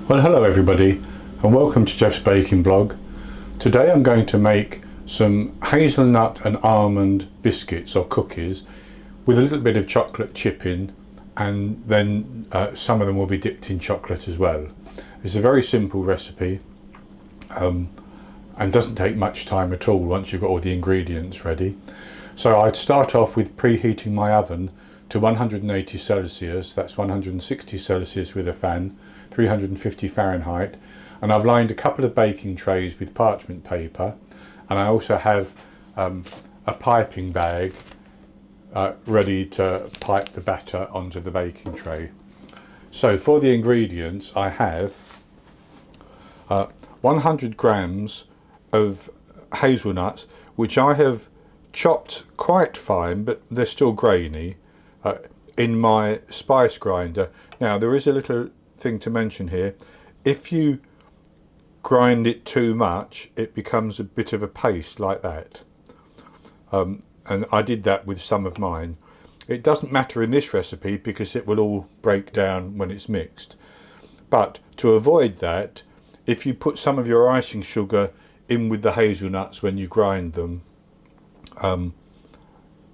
Well, hello everybody and welcome to Jeff's Baking Blog. Today I'm going to make some hazelnut and almond biscuits or cookies with a little bit of chocolate chip in, and then some of them will be dipped in chocolate as well. It's a very simple recipe and doesn't take much time at all once you've got all the ingredients ready. So I'd start off with preheating my oven to 180 Celsius, that's 160 Celsius with a fan, 350 Fahrenheit, and I've lined a couple of baking trays with parchment paper, and I also have a piping bag ready to pipe the batter onto the baking tray. So for the ingredients I have 100 grams of hazelnuts, which I have chopped quite fine, but they're still grainy, in my spice grinder. Now there is a little thing to mention here: if you grind it too much it becomes a bit of a paste like that, and I did that with some of mine. It doesn't matter in this recipe because it will all break down when it's mixed, but to avoid that, if you put some of your icing sugar in with the hazelnuts when you grind them,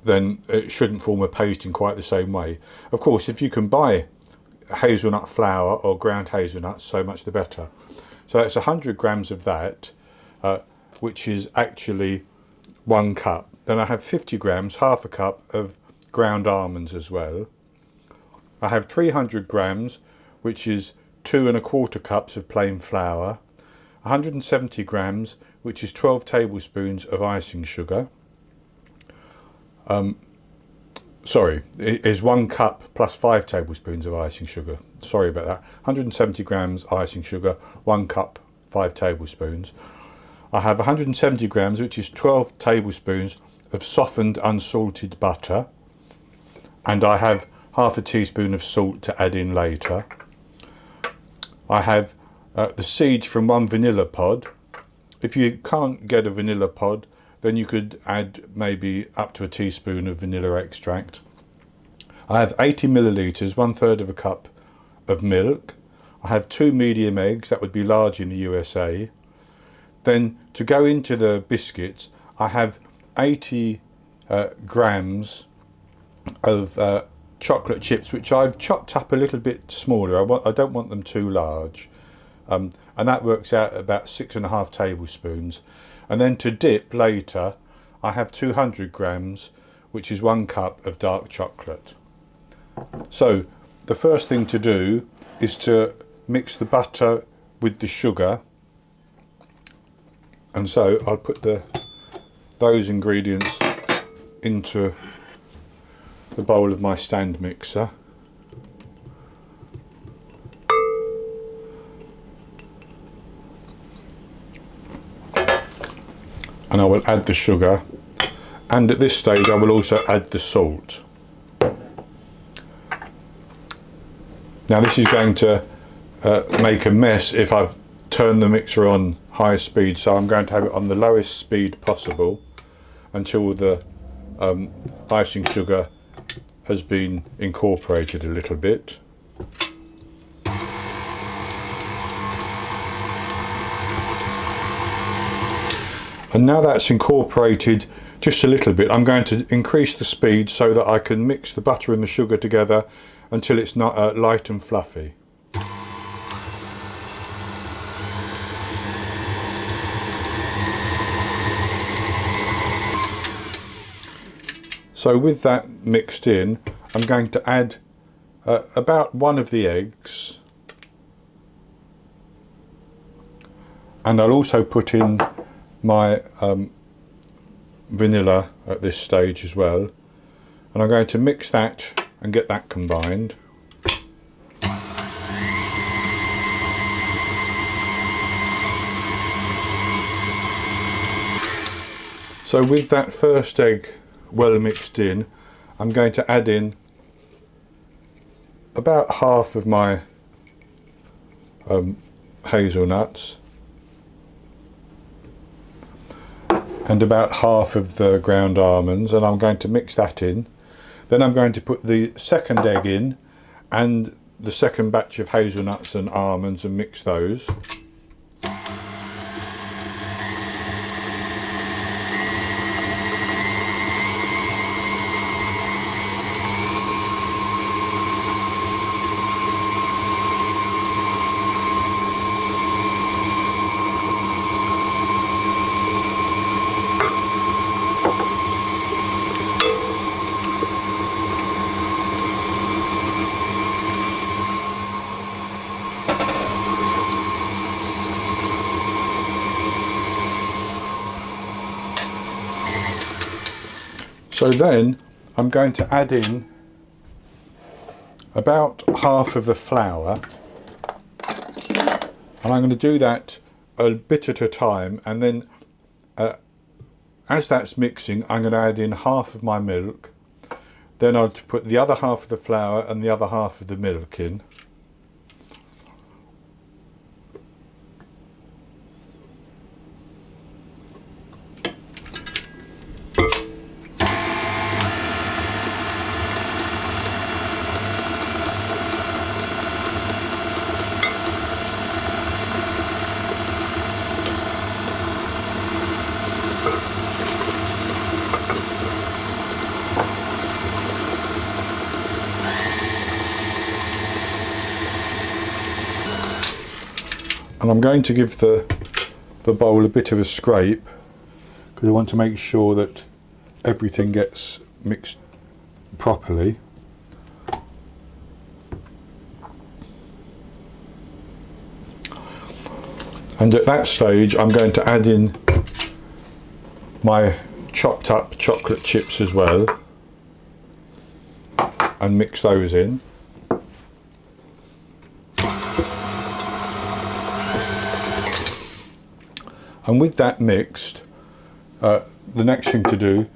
then it shouldn't form a paste in quite the same way. Of course, if you can buy hazelnut flour or ground hazelnuts, so much the better. So that's 100 grams of that, which is actually 1 cup. Then I have 50 grams, half a cup of ground almonds as well. I have 300 grams, which is 2 1/4 cups of plain flour. 170 grams, which is 12 tablespoons of icing sugar. Sorry, it is 1 cup plus 5 tablespoons of icing sugar. Sorry about that. 170 grams icing sugar, 1 cup, 5 tablespoons. I have 170 grams, which is 12 tablespoons of softened unsalted butter. And I have half a teaspoon of salt to add in later. I have the seeds from 1 vanilla pod. If you can't get a vanilla pod, then you could add maybe up to a teaspoon of vanilla extract. I have 80 millilitres, 1/3 of a cup of milk. I have 2 medium eggs, that would be large in the USA. Then to go into the biscuits, I have 80 grams of chocolate chips, which I've chopped up a little bit smaller. I don't want them too large. And that works out about 6.5 tablespoons. And then to dip later, I have 200 grams, which is 1 cup of dark chocolate. So the first thing to do is to mix the butter with the sugar. And so I'll put those ingredients into the bowl of my stand mixer. And I will add the sugar, and at this stage I will also add the salt. Now this is going to make a mess if I turn the mixer on high speed, so I'm going to have it on the lowest speed possible until the icing sugar has been incorporated a little bit. And now that's incorporated just a little bit, I'm going to increase the speed so that I can mix the butter and the sugar together until it's not light and fluffy. So with that mixed in, I'm going to add about 1 of the eggs, and I'll also put in my vanilla at this stage as well, and I'm going to mix that and get that combined. So with that first egg well mixed in, I'm going to add in about half of my hazelnuts and about half of the ground almonds, and I'm going to mix that in. Then I'm going to put the second egg in, and the second batch of hazelnuts and almonds and mix those. So then I'm going to add in about half of the flour, and I'm going to do that a bit at a time, and then as that's mixing I'm going to add in half of my milk, then I'll put the other half of the flour and the other half of the milk in. And I'm going to give the bowl a bit of a scrape because I want to make sure that everything gets mixed properly. And at that stage I'm going to add in my chopped up chocolate chips as well and mix those in. And with that mixed, the next thing to do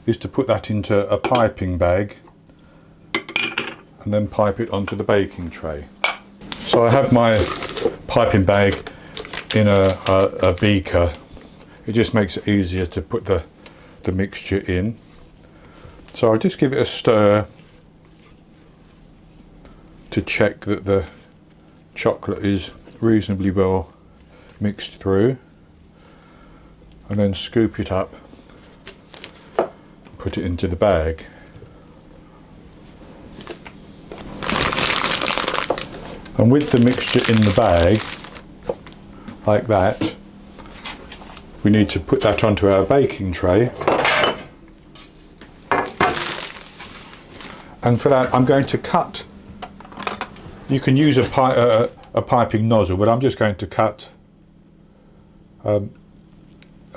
is to put that into a piping bag and then pipe it onto the baking tray. So I have my piping bag in a beaker. It just makes it easier to put the mixture in. So I'll just give it a stir to check that the chocolate is reasonably well mixed through, and then scoop it up, put it into the bag. And with the mixture in the bag, like that, we need to put that onto our baking tray. And for that I'm going to cut, you can use a piping nozzle, but I'm just going to cut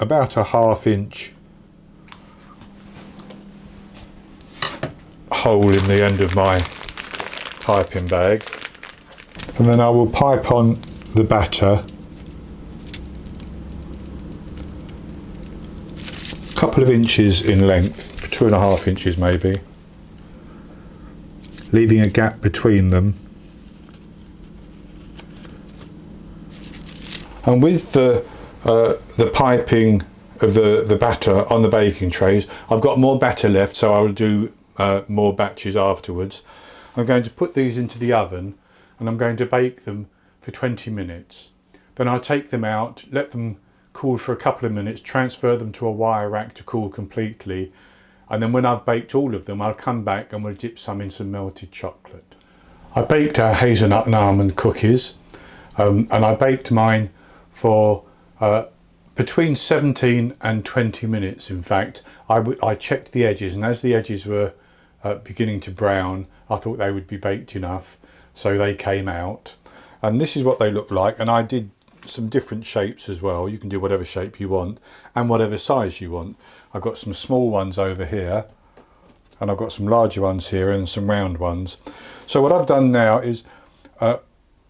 about a 1/2 inch hole in the end of my piping bag, and then I will pipe on the batter a couple of inches in length, 2.5 inches maybe, leaving a gap between them. And with the piping of the batter on the baking trays, I've got more batter left, so I will do more batches afterwards. I'm going to put these into the oven and I'm going to bake them for 20 minutes. Then I'll take them out, let them cool for a couple of minutes, transfer them to a wire rack to cool completely, and then when I've baked all of them I'll come back and we'll dip some in some melted chocolate. I baked our hazelnut and almond cookies, and I baked mine for between 17 and 20 minutes. In fact, I checked the edges, and as the edges were beginning to brown, I thought they would be baked enough, so they came out. And this is what they look like, and I did some different shapes as well. You can do whatever shape you want and whatever size you want. I've got some small ones over here, and I've got some larger ones here and some round ones. So what I've done now is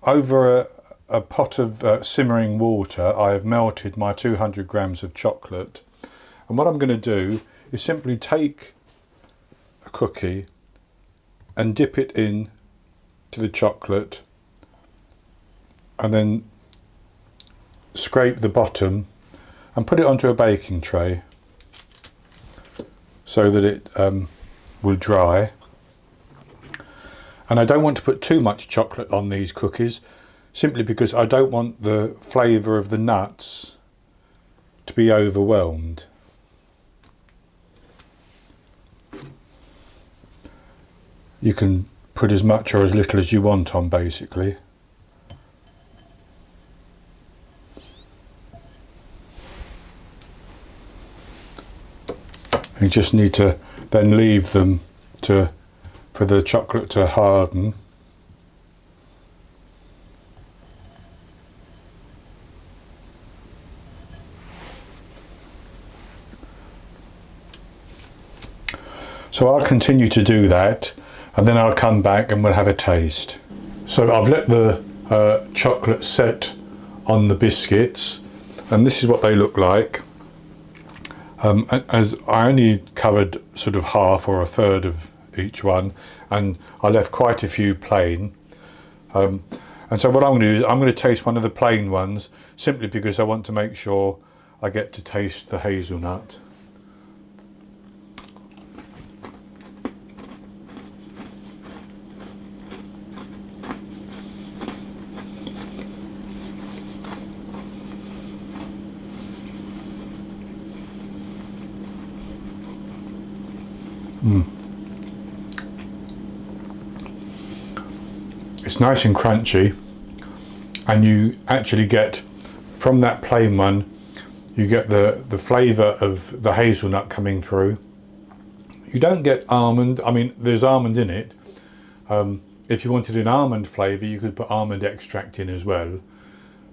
over a pot of simmering water, I have melted my 200 grams of chocolate, and what I'm going to do is simply take a cookie and dip it in to the chocolate and then scrape the bottom and put it onto a baking tray so that it will dry. And I don't want to put too much chocolate on these cookies, simply because I don't want the flavour of the nuts to be overwhelmed. You can put as much or as little as you want on, basically. You just need to then leave them for the chocolate to harden. So I'll continue to do that, and then I'll come back and we'll have a taste. So I've let the chocolate set on the biscuits, and this is what they look like. As I only covered sort of half or a third of each one, and I left quite a few plain. And so what I'm going to do is I'm going to taste one of the plain ones, simply because I want to make sure I get to taste the hazelnut. It's nice and crunchy, and you actually get, from that plain one, you get the flavour of the hazelnut coming through. You don't get almond. I mean, there's almond in it. If you wanted an almond flavour, you could put almond extract in as well.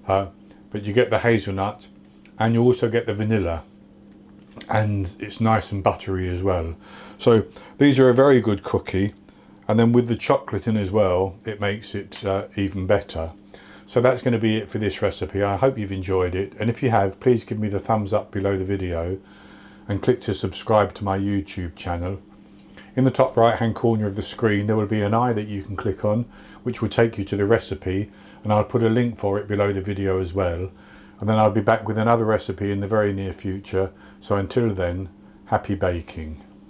But you get the hazelnut, and you also get the vanilla, and it's nice and buttery as well. So these are a very good cookie, and then with the chocolate in as well, it makes it even better. So that's going to be it for this recipe. I hope you've enjoyed it, and if you have, please give me the thumbs up below the video and click to subscribe to my YouTube channel. In the top right hand corner of the screen there will be an eye that you can click on, which will take you to the recipe, and I'll put a link for it below the video as well. And then I'll be back with another recipe in the very near future. So until then, happy baking.